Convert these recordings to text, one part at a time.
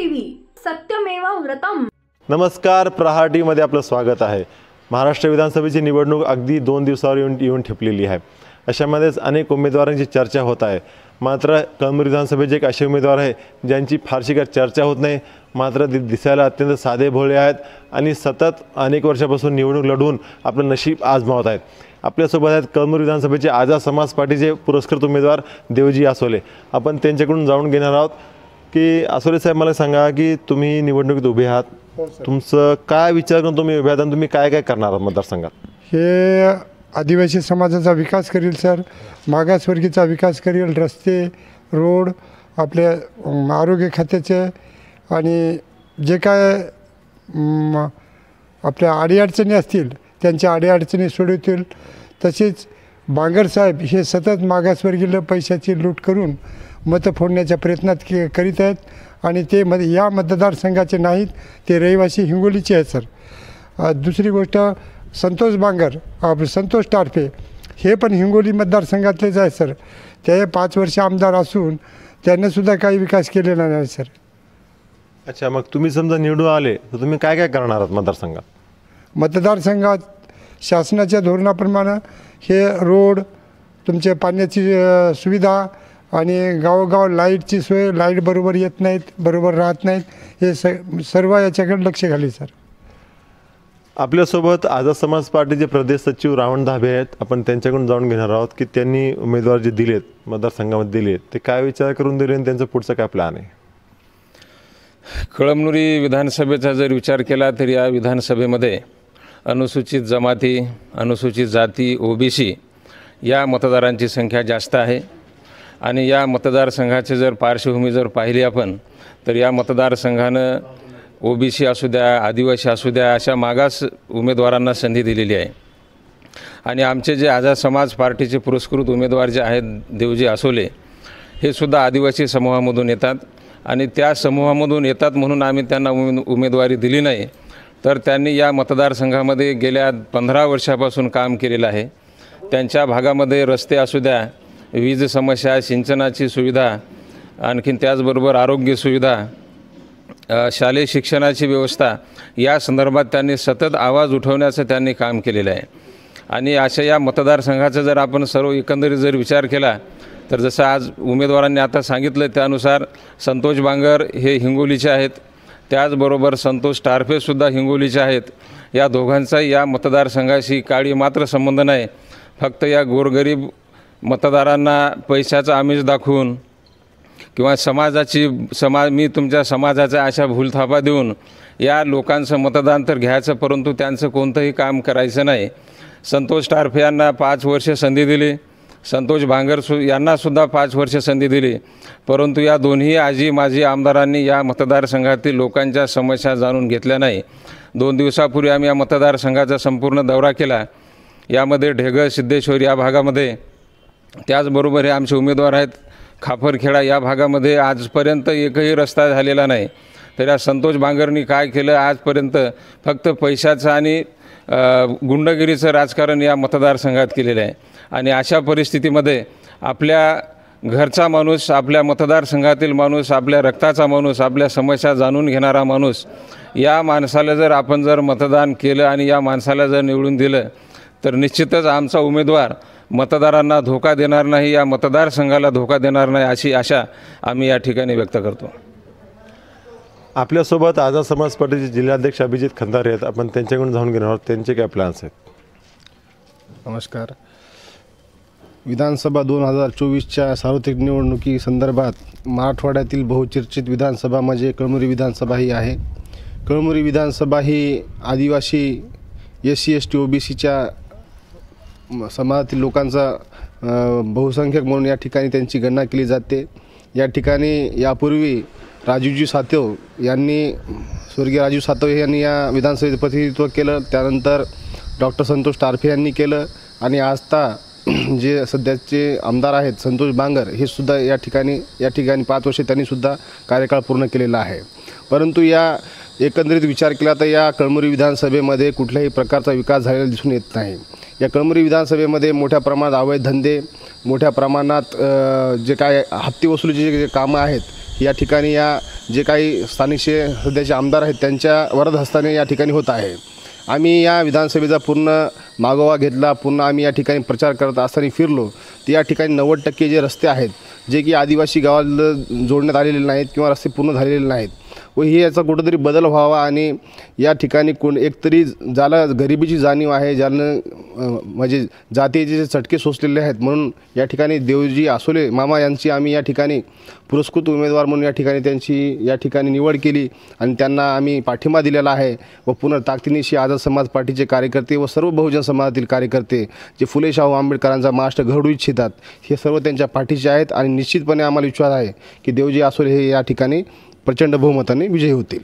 TV सत्यमेव व्रतम। नमस्कार, प्रहार TV मध्ये आपलं स्वागत आहे। महाराष्ट्र विधानसभेची निवडणूक अगदी 2 दिवसावर येऊन ठेपलेली आहे। अशामध्येच अनेक उमेदवारांची चर्चा होत आहे। मात्र कळमनुरी विधानसभेचे एक असे उमेदवार आहे ज्यांची फारशी काही चर्चा होत नाही, मात्र दिसायला अत्यंत साधे भोळे आहेत आणि सतत अनेक वर्षापासून निवडणूक लढवून आपलं नशीब आजमावत आहेत। आपल्यासोबत आहेत कळमनुरी विधानसभेचे आझाद समाज पार्टीचे पुरस्कृत उमेदवार देवजी आसोले। आपण त्यांच्याकडून जाणून घेणार आहोत की आसोले साहेब, मला सांगा की तुम्ही निवडणुकीत उभे आहात, तुमचं काय विचार करून तुम्ही उभे आहात आणि तुम्ही काय काय करणार आहात मतदारसंघात? हे आदिवासी समाजाचा विकास करेल सर, मागासवर्गीचा विकास करेल, रस्ते, रोड, आपल्या आरोग्य खात्याचे आणि जे काय आपल्या अडीअडचणी असतील त्यांच्या अडीअडचणी सोडवतील। तसेच बांगर साहेब हे सतत मागासवर्गीय पैशाची लूट करून मतं फोडण्याच्या प्रयत्नात करीत आहेत आणि ते या मतदारसंघाचे नाहीत, ते रहिवासी हिंगोलीचे आहेत सर। दुसरी गोष्ट, संतोष बांगर, संतोष टारफे हे पण हिंगोली मतदारसंघातलेच आहेत सर। ते 5 वर्ष आमदार असून त्यांनीसुद्धा काही विकास केलेला नाही सर। अच्छा, मग तुम्ही समजा निवडून आले तर तुम्ही काय काय करणार आहात मतदारसंघात? मतदारसंघात शासनाच्या धोरणाप्रमाणे हे रोड, तुमच्या पाण्याची सुविधा आणि गावोगाव लाईटची सोय, लाईट बरोबर येत नाहीत, बरोबर राहत नाहीत, हे सर्व याच्याकडे लक्ष घाली सर। आपल्यासोबत आझाद समाज पार्टीचे प्रदेश सचिव रावण धाबे आहेत। आपण त्यांच्याकडून जाणून घेणार आहोत की त्यांनी उमेदवार जे दिलेत मतदारसंघामध्ये दिलेत ते काय विचार करून दिले आणि त्यांचं पुढचं काय प्लॅन आहे? कळमनुरी विधानसभेचा जर विचार केला तर या विधानसभेमध्ये अनुसूचित जमाती, अनुसूचित जाती, OBC या मतदारांची संख्या जास्त आहे आणि या मतदारसंघाची जर पार्श्वभूमी जर पाहिली आपण तर या मतदारसंघानं OBC असू द्या, आदिवासी असू द्या, अशा मागास उमेदवारांना संधी दिलेली आहे। आणि आमचे जे आझाद समाज पार्टीचे पुरस्कृत उमेदवार जे आहेत देवजी आसोले, हे सुद्धा आदिवासी समूहामधून येतात आणि त्या समूहामधून येतात म्हणून आम्ही त्यांना उमेदवारी दिली नाही, तर त्यांनी या मतदारसंघामध्ये गेल्या 15 वर्षापासून काम केलेलं आहे। त्यांच्या भागामध्ये रस्ते असू द्या, वीज समस्या, सिंचनाची सुविधा, आणखीन त्याचबरोबर आरोग्य सुविधा, शालेय शिक्षणाची व्यवस्था या संदर्भात त्यांनी सतत आवाज उठवण्याचं त्यांनी काम केलेलं आहे। आणि अशा या मतदारसंघाचा जर आपण सर्व एकंदरीत जर विचार केला तर जसं आज उमेदवारांनी आता सांगितलं त्यानुसार संतोष बांगर हे हिंगोलीचे आहेत, त्याचबरोबर संतोष टारफेसुद्धा हिंगोलीचे आहेत। या दोघांचाही या मतदारसंघाशी काळी मात्र संबंध नाही, फक्त या गोरगरीब मतदारांना पैशाचा आमिष दाखवून किंवा मी तुमच्या समाजाचा अशा भूलथापा देऊन या लोकांचं मतदान तर घ्यायचं, परंतु त्यांचं कोणतंही काम करायचं नाही। संतोष टारफे यांना 5 वर्ष संधी दिली, संतोष बांगर यांनासुद्धा 5 वर्ष संधी दिली, परंतु या दोन्ही आजी माजी आमदारांनी या मतदारसंघातील लोकांच्या समस्या जाणून घेतल्या नाही। 2 दिवसापूर्वी आम्ही या मतदारसंघाचा संपूर्ण दौरा केला। यामध्ये ढेगळ, सिद्धेश्वर या भागामध्ये, त्याचबरोबर हे आमचे उमेदवार आहेत खापरखेडा या भागामध्ये आजपर्यंत एकही रस्ता झालेला नाही। तर या संतोष बांगरनी काय केलं आजपर्यंत? फक्त पैशाचं आणि गुंडगिरीचं राजकारण या मतदारसंघात केलेलं आहे। आणि अशा परिस्थितीमध्ये आपल्या घरचा माणूस, आपल्या मतदारसंघातील माणूस, आपल्या रक्ताचा माणूस, आपल्या समस्या जाणून घेणारा माणूस, या माणसाला जर आपण मतदान केलं आणि या माणसाला जर निवडून दिलं तर निश्चितच आमचा उमेदवार मतदारांना धोका देणार नाही, या मतदारसंघाला धोका देणार नाही, अशी आशा आम्ही या ठिकाणी व्यक्त करतो। आपल्यासोबत आझाद समाज पार्टीचे जिल्हाध्यक्ष अभिजित खंदारे आहेत। आपण त्यांच्याकडून जाणून घेणार आहोत त्यांचे काय प्लॅन्स आहेत? नमस्कार। विधानसभा 2024च्या सार्वत्रिक निवडणुकी संदर्भात मराठवाड्यातील बहुचर्चित विधानसभा म्हणजे कळमनुरी विधानसभा ही आहे। कळमनुरी विधानसभा ही आदिवासी, SC ST OBCच्या समाजातील लोकांचा बहुसंख्यक म्हणून या ठिकाणी त्यांची गणना केली जाते। या ठिकाणी यापूर्वी राजूजी सातव यांनी, स्वर्गीय राजू सातव यांनी या विधानसभेचं प्रतिनिधित्व केलं, त्यानंतर डॉक्टर संतोष टारफे यांनी केलं आणि आजता जे सध्याचे आमदार आहेत संतोष बांगर हे सुद्धा या ठिकाणी 5 वर्षे त्यांनीसुद्धा कार्यकाळ पूर्ण केलेला आहे। परंतु या एकंदरीत विचार केला तर या कळमनुरी विधानसभेमध्ये कुठल्याही प्रकारचा विकास झालेला दिसून येत नाही। या कळमनुरी विधानसभेमध्ये मोठ्या प्रमाणात अवैध धंदे, मोठ्या प्रमाणात जे काय हप्ती वसुलीचे जे कामं आहेत या ठिकाणी या जे काही स्थानिकचे सध्याचे आमदार आहेत त्यांच्या वरदहस्ताने या ठिकाणी होत आहे. आम्ही या विधानसभेचा पूर्ण मागोवा घेतला. पूर्ण आम्ही या ठिकाणी प्रचार करत असताना फिरलो तर या ठिकाणी 90% जे रस्ते आहेत जे की आदिवासी गावाला जोडण्यात आलेले नाहीत किंवा रस्ते पूर्ण झालेले नाहीत व ही याचा कुठंतरी बदल व्हावा आणि या ठिकाणी एकतरी ज्याला गरिबीची जाणीव आहे, ज्यानं म्हणजे जातीचे जे चटके सोसलेले आहेत, म्हणून या ठिकाणी देवजी आसोले मामा यांची आम्ही या ठिकाणी पुरस्कृत उमेदवार म्हणून या ठिकाणी त्यांची या ठिकाणी निवड केली आणि त्यांना आम्ही पाठिंबा दिलेला आहे. व पुन्हा ताकदीनिशी आझाद समाज पार्टीचे कार्यकर्ते व सर्व बहुजन समाजातील कार्यकर्ते जे फुले शाहू आंबेडकरांचा महाराष्ट्र घडवू इच्छितात हे सर्व त्यांच्या पाठीचे आहेत आणि निश्चितपणे आम्हाला विश्वास आहे की देवजी आसोले हे या ठिकाणी प्रचंड बहुमताने विजयी होतील.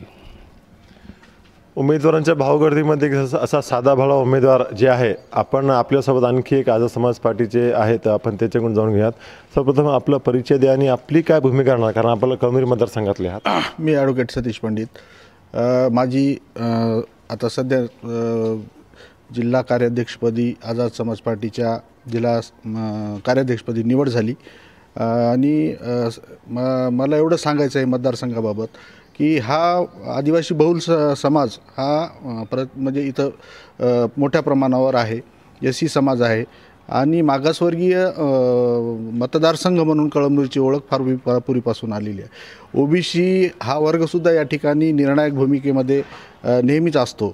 उमेदवारांच्या भावगर्दीमध्ये असा साधा भला उमेदवार जे आहे, आपण आपल्यासोबत आणखी एक आझाद समाज पार्टीचे आहेत, आपण त्याच्याकडून जाणून घेऊयात. सर्वप्रथम आपला परिचय द्या आणि आपली काय भूमिका राहणार, कारण आपल्याला कळमनुरी मतदारसंघातले आहात. मी ॲडव्होकेट सतीश पंडित. माझी आता सध्या जिल्हा कार्याध्यक्षपदी आझाद समाज पार्टीच्या जिल्हा कार्याध्यक्षपदी निवड झाली आणि मला एवढं सांगायचं आहे मतदारसंघाबाबत की हा आदिवासी बहुल समाज हा म्हणजे इथं मोठ्या प्रमाणावर आहे. एस सी समाज आहे आणि मागासवर्गीय मतदारसंघ म्हणून कळमनुरीची ओळख फार पूर्वीपासून आलेली आहे. ओबीसी हा वर्गसुद्धा या ठिकाणी निर्णायक भूमिकेमध्ये नेहमीच असतो,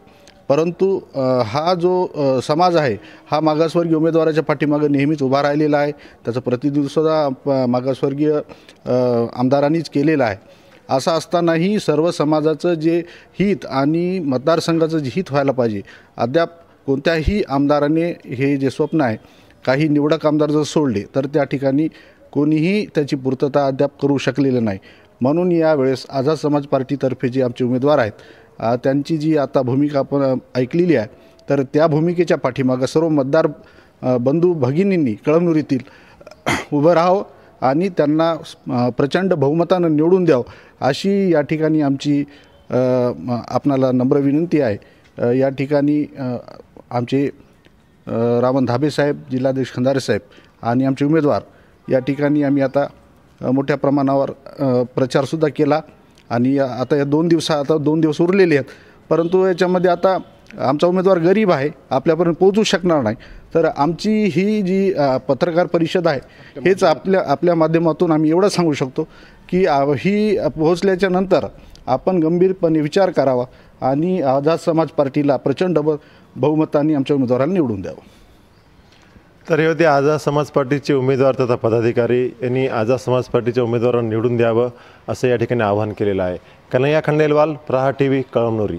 परंतु हा जो समाज आहे हा मागासवर्गीय उमेदवाराच्या पाठीमागं नेहमीच उभा राहिलेला आहे. त्याचं प्रतिनिधित्वसुद्धा मागासवर्गीय आमदारांनीच केलेलं आहे. असं असतानाही सर्व समाजाचं जे हित आणि मतदारसंघाचं जे हित व्हायला पाहिजे, अद्याप कोणत्याही आमदाराने हे जे स्वप्न आहे, काही निवडक आमदार जर सोडले तर त्या ठिकाणी कोणीही त्याची पूर्तता अद्याप करू शकलेलं नाही. म्हणून यावेळेस आझाद समाज पार्टीतर्फे जे आमचे उमेदवार आहेत त्यांची जी आता भूमिका आपण ऐकलेली आहे, तर त्या भूमिकेच्या पाठीमागं सर्व मतदार बंधू भगिनींनी कळमनुरीतील उभं राहावं आणि त्यांना प्रचंड बहुमतानं निवडून द्यावं अशी या ठिकाणी आमची आपणाला नम्र विनंती आहे. या ठिकाणी आमचे रामन धाबे साहेब, जिल्हाध्यक्ष खंदारे साहेब आणि आमचे उमेदवार या ठिकाणी आम्ही आता मोठ्या प्रमाणावर प्रचारसुद्धा केला आणि आता या 2 दिवस उरलेले आहेत. परंतु याच्यामध्ये आता आमचा उमेदवार गरीब आहे, आपल्यापर्यंत पोहोचू शकणार नाही, तर आमची ही जी पत्रकार परिषद आहे हेच आपल्या माध्यमातून आम्ही एवढं सांगू शकतो की ही पोहोचल्याच्या नंतर आपण गंभीरपणे विचार करावा आणि आझाद समाज पार्टीला प्रचंड बहुमताने आमच्या उमेदवाराला निवडून द्यावं. तर हे होते आझाद समाज पार्टीचे उमेदवार तथा पदाधिकारी यांनी आझाद समाज पार्टीच्या उमेदवारांना निवडून द्यावं असं या ठिकाणी आवाहन केलेलं आहे. कन्हैया खंडेलवाल, प्रहार TV, कळमनुरी.